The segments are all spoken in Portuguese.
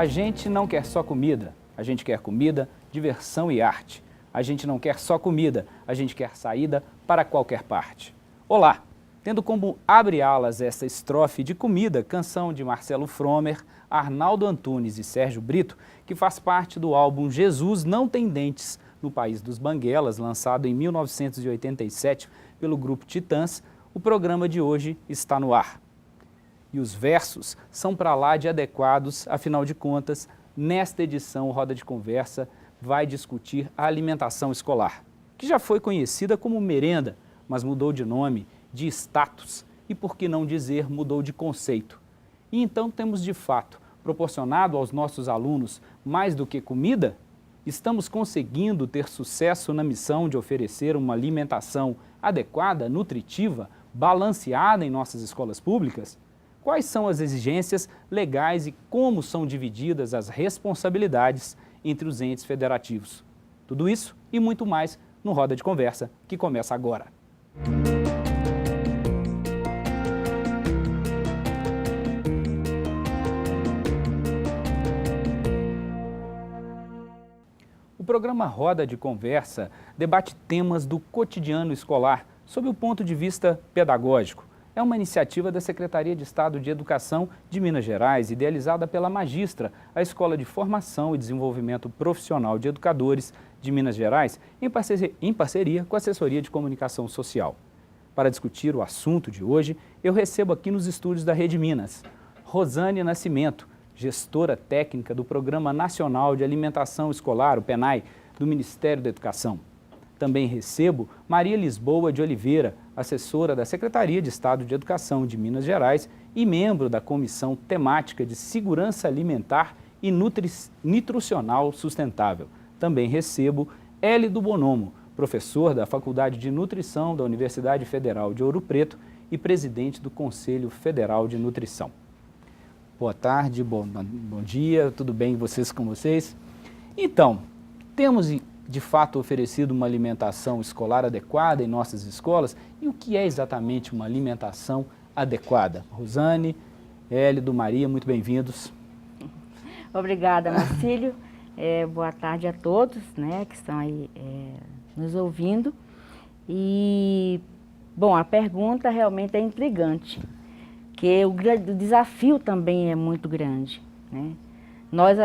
A gente não quer só comida, a gente quer comida, diversão e arte. A gente não quer só comida, a gente quer saída para qualquer parte. Olá! Tendo como abre alas essa estrofe de comida, canção de Marcelo Fromer, Arnaldo Antunes e Sérgio Brito, que faz parte do álbum Jesus Não Tem Dentes, no País dos Banguelas, lançado em 1987 pelo grupo Titãs, o programa de hoje está no ar. E os versos são para lá de adequados, afinal de contas, nesta edição o Roda de Conversa vai discutir a alimentação escolar, que já foi conhecida como merenda, mas mudou de nome, de status e, por que não dizer, mudou de conceito. E então temos de fato proporcionado aos nossos alunos mais do que comida? Estamos conseguindo ter sucesso na missão de oferecer uma alimentação adequada, nutritiva, balanceada em nossas escolas públicas? Quais são as exigências legais e como são divididas as responsabilidades entre os entes federativos? Tudo isso e muito mais no Roda de Conversa, que começa agora. O programa Roda de Conversa debate temas do cotidiano escolar sob o ponto de vista pedagógico. É uma iniciativa da Secretaria de Estado de Educação de Minas Gerais, idealizada pela Magistra, a Escola de Formação e Desenvolvimento Profissional de Educadores de Minas Gerais, em parceria com a Assessoria de Comunicação Social. Para discutir o assunto de hoje, eu recebo aqui nos estúdios da Rede Minas, Rosane Nascimento, gestora técnica do Programa Nacional de Alimentação Escolar, o PNAE, do Ministério da Educação. Também recebo Maria Lisboa de Oliveira, assessora da Secretaria de Estado de Educação de Minas Gerais e membro da Comissão Temática de Segurança Alimentar e Nutricional Sustentável. Também recebo Hélio Bonomo, professor da Faculdade de Nutrição da Universidade Federal de Ouro Preto e presidente do Conselho Federal de Nutrição. Boa tarde, bom dia, tudo bem com vocês? Então, temos de fato oferecido uma alimentação escolar adequada em nossas escolas? E o que é exatamente uma alimentação adequada? Rosane, Hélio, Maria, muito bem-vindos. Obrigada, Marcílio. Boa tarde a todos, né, que estão aí nos ouvindo. E, bom, a pergunta realmente é intrigante, que o desafio também é muito grande, né? Nós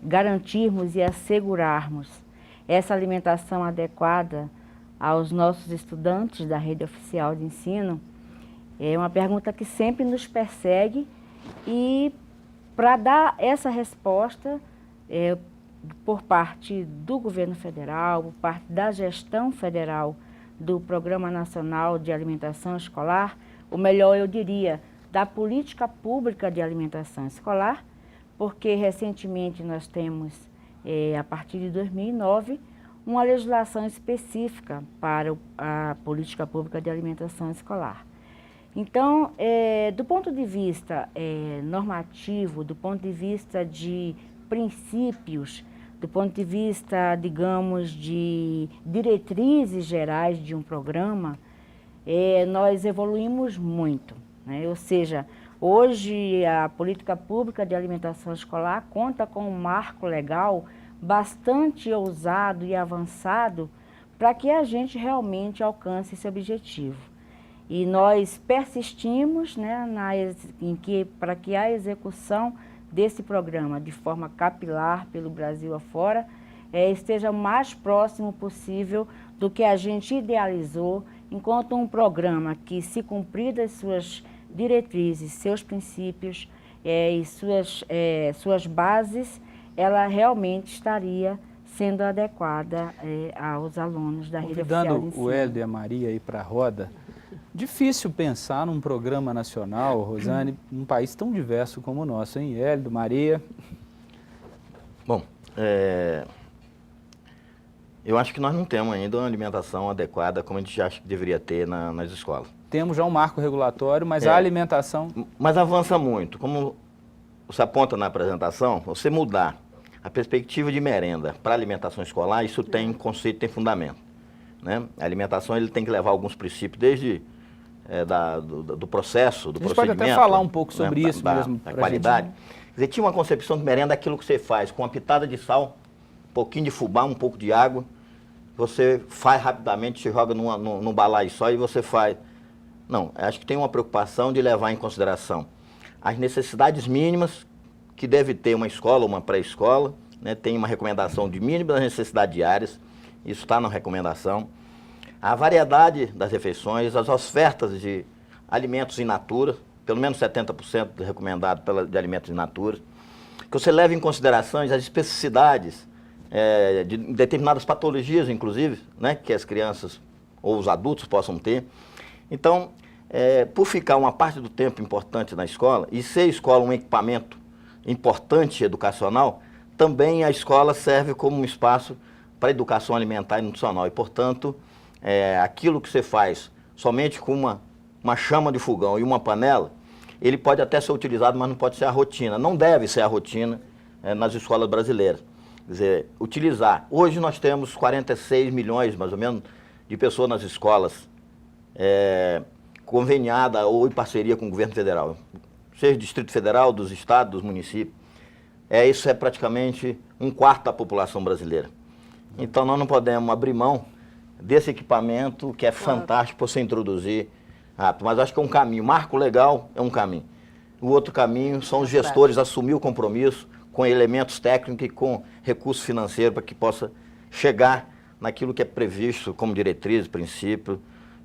garantirmos e assegurarmos essa alimentação adequada aos nossos estudantes da rede oficial de ensino é uma pergunta que sempre nos persegue, e para dar essa resposta por parte do governo federal, por parte da gestão federal do Programa Nacional de Alimentação Escolar, ou melhor, eu diria, da política pública de alimentação escolar, porque recentemente nós temos, a partir de 2009, uma legislação específica para a política pública de alimentação escolar. Então, do ponto de vista normativo, do ponto de vista de princípios, do ponto de vista, digamos, de diretrizes gerais de um programa, nós evoluímos muito, né? Ou seja, hoje a política pública de alimentação escolar conta com um marco legal bastante ousado e avançado para que a gente realmente alcance esse objetivo. E nós persistimos, né, para que a execução desse programa de forma capilar pelo Brasil afora esteja o mais próximo possível do que a gente idealizou, enquanto um programa que, se cumpridas suas diretrizes, seus princípios e suas bases, ela realmente estaria sendo adequada aos alunos da rede oficial de ensino. Convidando o Hélio e a Maria aí para a roda, difícil pensar num programa nacional, Rosane, num país tão diverso como o nosso, hein? Hélio, Maria. Bom, eu acho que nós não temos ainda uma alimentação adequada como a gente acha que deveria ter nas escolas. Temos já um marco regulatório, mas a alimentação... Mas avança muito. Como você aponta na apresentação, você mudar a perspectiva de merenda para a alimentação escolar, isso tem conceito, tem fundamento, né? A alimentação ele tem que levar alguns princípios, desde do processo, do procedimento. A gente pode até falar um pouco sobre isso mesmo. A qualidade. Quer dizer, tinha uma concepção de merenda aquilo que você faz, com uma pitada de sal, um pouquinho de fubá, um pouco de água, você faz rapidamente, você joga num balaio só e você faz. Não, acho que tem uma preocupação de levar em consideração as necessidades mínimas que deve ter uma escola ou uma pré-escola, né? Tem uma recomendação de mínimas necessidades diárias, isso está na recomendação. A variedade das refeições, as ofertas de alimentos in natura, pelo menos 70% recomendado de alimentos in natura, que você leve em consideração as especificidades de determinadas patologias, inclusive, né, que as crianças ou os adultos possam ter. Então, por ficar uma parte do tempo importante na escola, e ser a escola um equipamento importante educacional, também a escola serve como um espaço para educação alimentar e nutricional. E, portanto, aquilo que você faz somente com uma chama de fogão e uma panela, ele pode até ser utilizado, mas não pode ser a rotina. Não deve ser a rotina nas escolas brasileiras. Quer dizer, utilizar. Hoje nós temos 46 milhões, mais ou menos, de pessoas nas escolas conveniada ou em parceria com o governo federal, seja do Distrito Federal, dos estados, dos municípios. Isso é praticamente um quarto da população brasileira. Então nós não podemos abrir mão desse equipamento que é fantástico para você introduzir rápido. Mas acho que é um caminho. Marco legal é um caminho. O outro caminho são os gestores assumir o compromisso com elementos técnicos e com recurso financeiro para que possa chegar naquilo que é previsto como diretriz, princípio,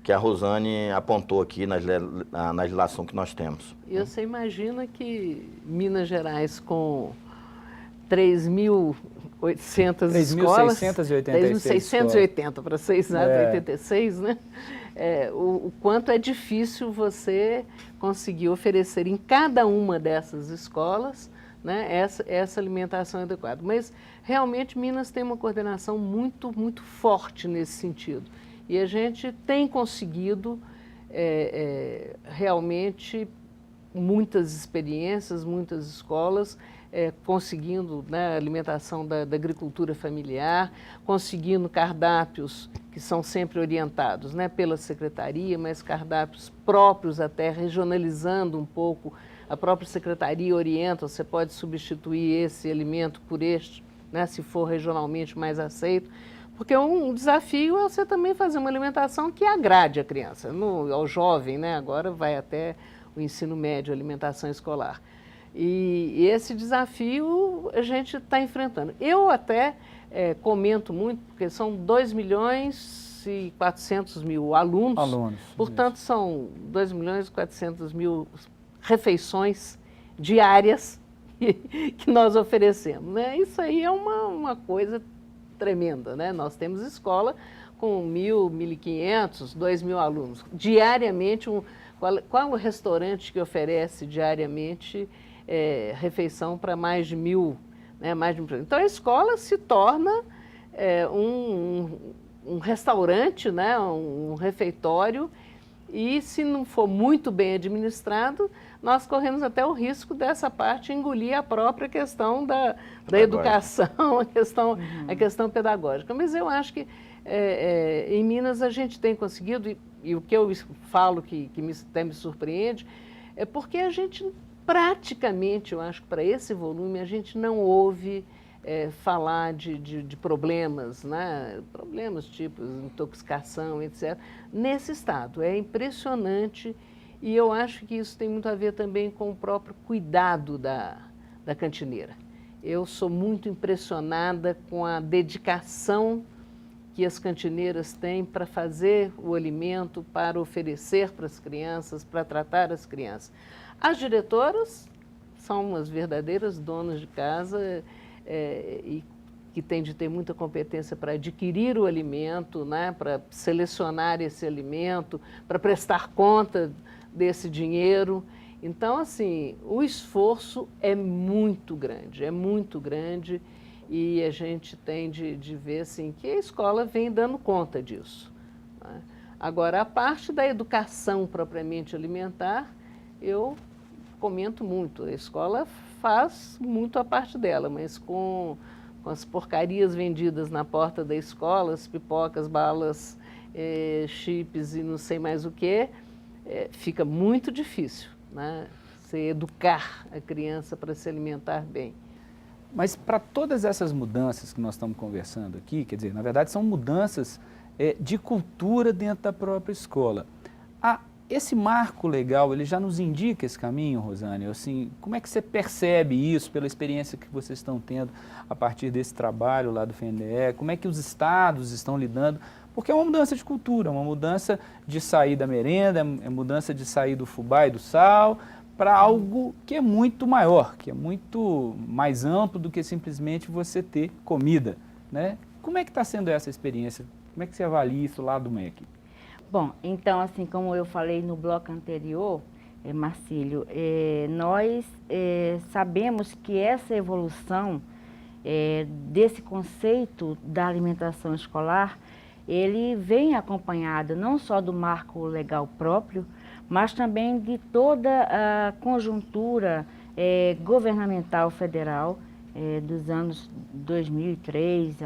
que a Rosane apontou aqui na legislação que nós temos. E você imagina que Minas Gerais, com 3.800 escolas... 3.680, para ser exato, 86, né? O quanto é difícil você conseguir oferecer em cada uma dessas escolas, né, essa alimentação adequada. Mas, realmente, Minas tem uma coordenação muito, muito forte nesse sentido. E a gente tem conseguido, realmente, muitas experiências, muitas escolas, conseguindo, né, alimentação da agricultura familiar, conseguindo cardápios que são sempre orientados, né, pela secretaria, mas cardápios próprios até, regionalizando um pouco. A própria secretaria orienta, você pode substituir esse alimento por este, né, se for regionalmente mais aceito. Porque um desafio é você também fazer uma alimentação que agrade a criança, ao jovem, né? Agora vai até o ensino médio, alimentação escolar. E esse desafio a gente está enfrentando. Eu até comento muito, porque são 2.400.000 alunos, portanto isso. São 2.400.000 refeições diárias que nós oferecemos, né? Isso aí é uma coisa tremenda, né? Nós temos escola com 1.000, 1.500, 2.000 alunos. Diariamente, qual o restaurante que oferece diariamente refeição para mais de 1.000, né? Mais de 1.000. Então, a escola se torna um restaurante, né? Um refeitório, e se não for muito bem administrado, nós corremos até o risco dessa parte engolir a própria questão da educação, a questão pedagógica. Mas eu acho que em Minas a gente tem conseguido, e o que eu falo que até me surpreende, é porque a gente praticamente, eu acho que para esse volume, a gente não ouve falar de problemas, né? Problemas tipo intoxicação, etc., nesse estado. É impressionante. E eu acho que isso tem muito a ver também com o próprio cuidado da cantineira. Eu sou muito impressionada com a dedicação que as cantineiras têm para fazer o alimento, para oferecer para as crianças, para tratar as crianças. As diretoras são umas verdadeiras donas de casa e que têm de ter muita competência para adquirir o alimento, né, para selecionar esse alimento, para prestar conta desse dinheiro. Então, assim, o esforço é muito grande, e a gente tem de ver, assim, que a escola vem dando conta disso, né? Agora, a parte da educação propriamente alimentar, eu comento muito, a escola faz muito a parte dela, mas com as porcarias vendidas na porta da escola, as pipocas, balas, chips e não sei mais o que, fica muito difícil, né? você educar a criança para se alimentar bem. Mas para todas essas mudanças que nós estamos conversando aqui, quer dizer, na verdade são mudanças de cultura dentro da própria escola. Esse marco legal, ele já nos indica esse caminho, Rosane? Assim, como é que você percebe isso pela experiência que vocês estão tendo a partir desse trabalho lá do FNDE? Como é que os estados estão lidando? Porque é uma mudança de cultura, uma mudança de sair da merenda, é mudança de sair do fubá e do sal para algo que é muito maior, que é muito mais amplo do que simplesmente você ter comida, né? Como é que está sendo essa experiência? Como é que você avalia isso lá do MEC? Bom, então, assim como eu falei no bloco anterior, Marcílio, nós sabemos que essa evolução desse conceito da alimentação escolar, ele vem acompanhado não só do marco legal próprio, mas também de toda a conjuntura governamental federal dos anos 2003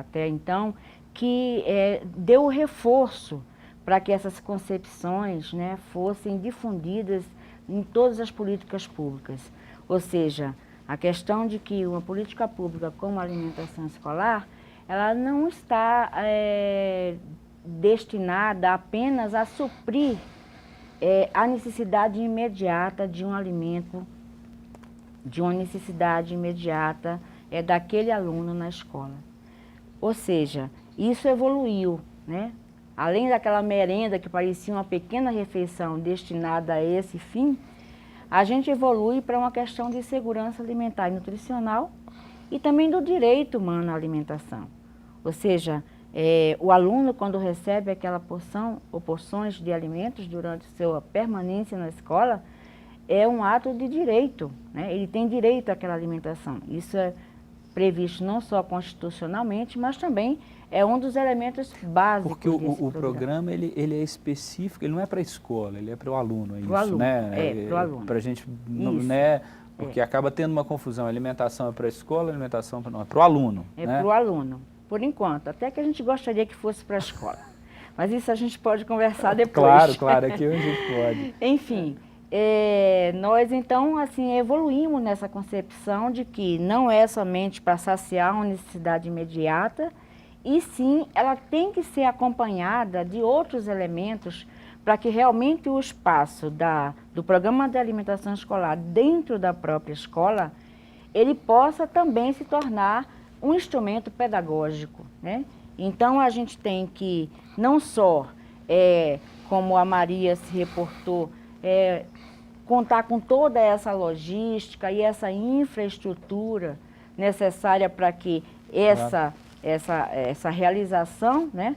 até então, que deu reforço para que essas concepções, né, fossem difundidas em todas as políticas públicas. Ou seja, a questão de que uma política pública como a alimentação escolar, ela não está destinada apenas a suprir a necessidade imediata de um alimento, de uma necessidade imediata daquele aluno na escola. Ou seja, isso evoluiu, né? Além daquela merenda que parecia uma pequena refeição destinada a esse fim, a gente evolui para uma questão de segurança alimentar e nutricional e também do direito humano à alimentação. Ou seja, o aluno, quando recebe aquela porção ou porções de alimentos durante sua permanência na escola, é um ato de direito, né? Ele tem direito àquela alimentação. Isso é previsto não só constitucionalmente, mas também é um dos elementos básicos. Porque o programa ele é específico, ele não é para a escola, ele é para o aluno, é isso, aluno, né? Para o aluno. Para a gente, né? Porque acaba tendo uma confusão, a alimentação é para a escola, a alimentação não, é para o aluno. É né? para o aluno, por enquanto, até que a gente gostaria que fosse para a escola. Mas isso a gente pode conversar depois. Claro, aqui a gente pode. Enfim, nós então assim evoluímos nessa concepção de que não é somente para saciar uma necessidade imediata, e sim ela tem que ser acompanhada de outros elementos para que realmente o espaço do programa de alimentação escolar dentro da própria escola, ele possa também se tornar um instrumento pedagógico, né? Então a gente tem que não só, como a Maria se reportou, contar com toda essa logística e essa infraestrutura necessária para que essa realização, né,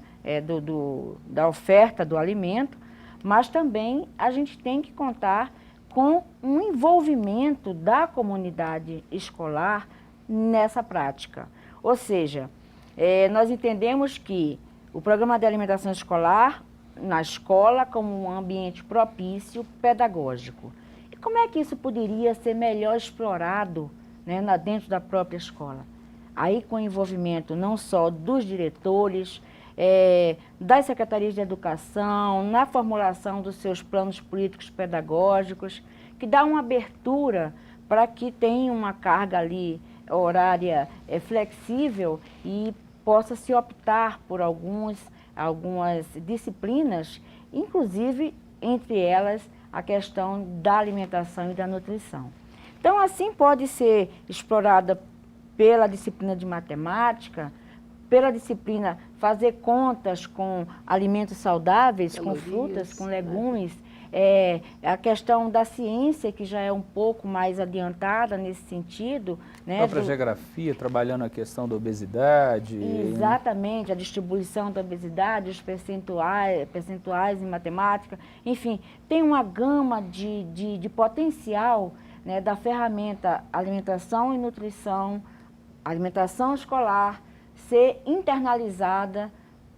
da oferta do alimento, mas também a gente tem que contar com um envolvimento da comunidade escolar nessa prática. Ou seja, nós entendemos que o programa de alimentação escolar na escola como um ambiente propício pedagógico. E como é que isso poderia ser melhor explorado, né, dentro da própria escola? Aí com o envolvimento não só dos diretores, das secretarias de educação, na formulação dos seus planos políticos pedagógicos, que dá uma abertura para que tenha uma carga ali horária flexível e possa se optar por algumas disciplinas, inclusive entre elas a questão da alimentação e da nutrição. Então assim pode ser explorada pela disciplina de matemática, pela disciplina fazer contas com alimentos saudáveis, calorias, com frutas, com legumes, a questão da ciência, que já é um pouco mais adiantada nesse sentido. Né, a própria geografia, trabalhando a questão da obesidade. Exatamente, a distribuição da obesidade, os percentuais em matemática. Enfim, tem uma gama de potencial, né, da ferramenta alimentação e nutrição, alimentação escolar, ser internalizada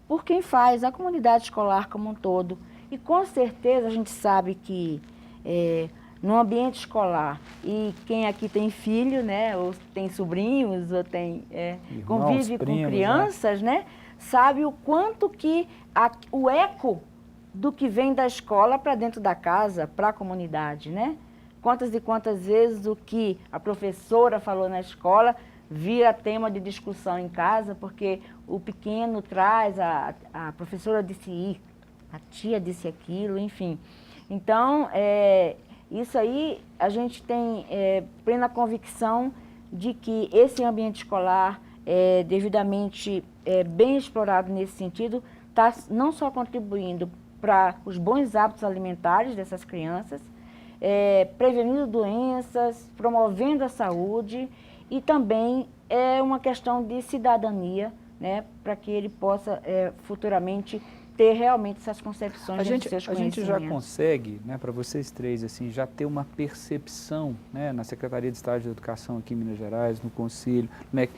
por quem faz, a comunidade escolar como um todo. E com certeza a gente sabe que no ambiente escolar, e quem aqui tem filho, né, ou tem sobrinhos, ou tem convive primos, com crianças, né, sabe o quanto que o eco do que vem da escola para dentro da casa, para a comunidade, né? e quantas vezes o que a professora falou na escola vira tema de discussão em casa, porque o pequeno traz, a professora disse isso, a tia disse aquilo, enfim. Então, isso aí a gente tem plena convicção de que esse ambiente escolar, devidamente bem explorado nesse sentido, está não só contribuindo para os bons hábitos alimentares dessas crianças, prevenindo doenças, promovendo a saúde e também é uma questão de cidadania, né, para que ele possa futuramente ter realmente essas concepções de seus conhecimentos. A gente já consegue, né, para vocês três, assim, já ter uma percepção, né, na Secretaria de Estado de Educação aqui em Minas Gerais, no Conselho, né,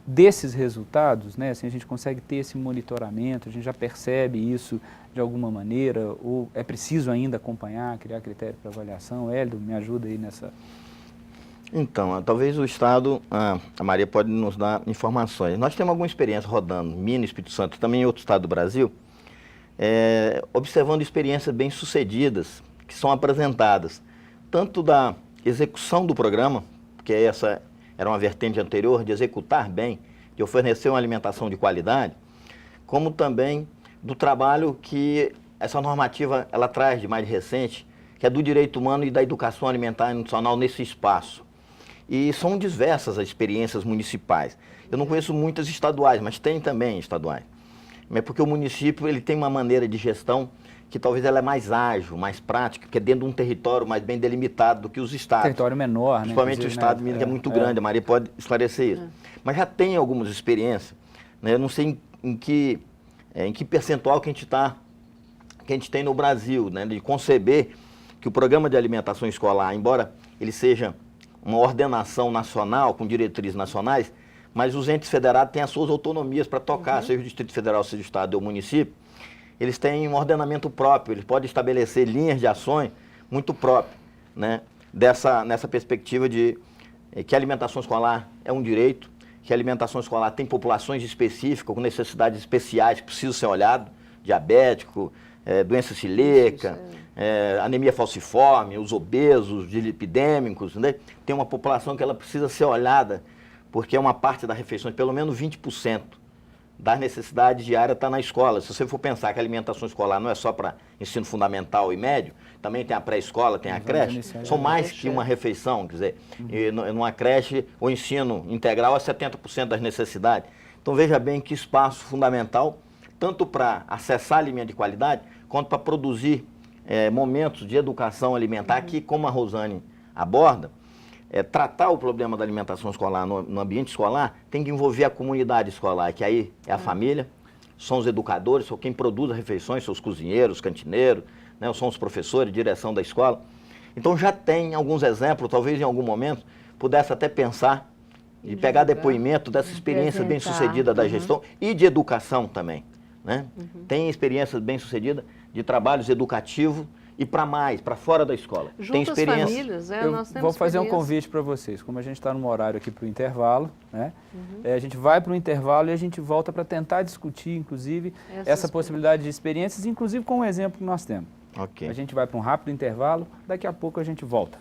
desses resultados, né, assim, a gente consegue ter esse monitoramento, a gente já percebe isso de alguma maneira, ou é preciso ainda acompanhar, criar critério para avaliação? Hélio, me ajuda aí nessa... Então, talvez o Estado, a Maria pode nos dar informações. Nós temos alguma experiência rodando, Minas, Espírito Santo, também em outro estado do Brasil, observando experiências bem-sucedidas que são apresentadas, tanto da execução do programa, porque essa era uma vertente anterior, de executar bem, de oferecer uma alimentação de qualidade, como também do trabalho que essa normativa ela traz de mais recente, que é do direito humano e da educação alimentar e nutricional nesse espaço. E são diversas as experiências municipais. Eu não conheço muitas estaduais, mas tem também estaduais. Mas porque o município ele tem uma maneira de gestão que talvez ela é mais ágil, mais prática, que é dentro de um território mais bem delimitado do que os estados. Território menor, né? Principalmente o estado de Minas, que é muito grande, a Maria pode esclarecer isso. Mas já tem algumas experiências, né? Eu não sei em que percentual que a gente tem no Brasil, né? De conceber que o programa de alimentação escolar, embora ele seja uma ordenação nacional, com diretrizes nacionais, mas os entes federados têm as suas autonomias para tocar, seja o Distrito Federal, seja o Estado ou o município, eles têm um ordenamento próprio, eles podem estabelecer linhas de ações muito próprias, né? Nessa perspectiva de que a alimentação escolar é um direito, que a alimentação escolar tem populações específicas, com necessidades especiais, que precisam ser olhadas, diabético, doença celíaca, anemia falciforme, os obesos, os dislipidêmicos, né? Tem uma população que ela precisa ser olhada, porque é uma parte das refeições, pelo menos 20% das necessidades diárias está na escola. Se você for pensar que a alimentação escolar não é só para ensino fundamental e médio, também tem a pré-escola, tem a creche, são mais que uma refeição, quer dizer, numa creche o ensino integral é 70% das necessidades. Então veja bem que espaço fundamental, tanto para acessar alimento de qualidade, quanto para produzir momentos de educação alimentar, que, como a Rosane aborda, tratar o problema da alimentação escolar no ambiente escolar tem que envolver a comunidade escolar, que aí é a família, são os educadores, são quem produz as refeições, são os cozinheiros, cantineiros, né, são os professores, direção da escola. Então já tem alguns exemplos, talvez em algum momento pudesse até pensar e pegar depoimento dessa experiência bem-sucedida da gestão e de educação também, né? Tem experiências bem-sucedidas de trabalhos educativos e para fora da escola. Junto tem às experiência. famílias, Eu nós temos vou fazer um experiência. convite para vocês, como a gente está num horário aqui para o intervalo, né? A gente vai para o intervalo e a gente volta para tentar discutir, inclusive, essa possibilidade de experiências, inclusive com o exemplo que nós temos. Ok. A gente vai para um rápido intervalo, daqui a pouco a gente volta.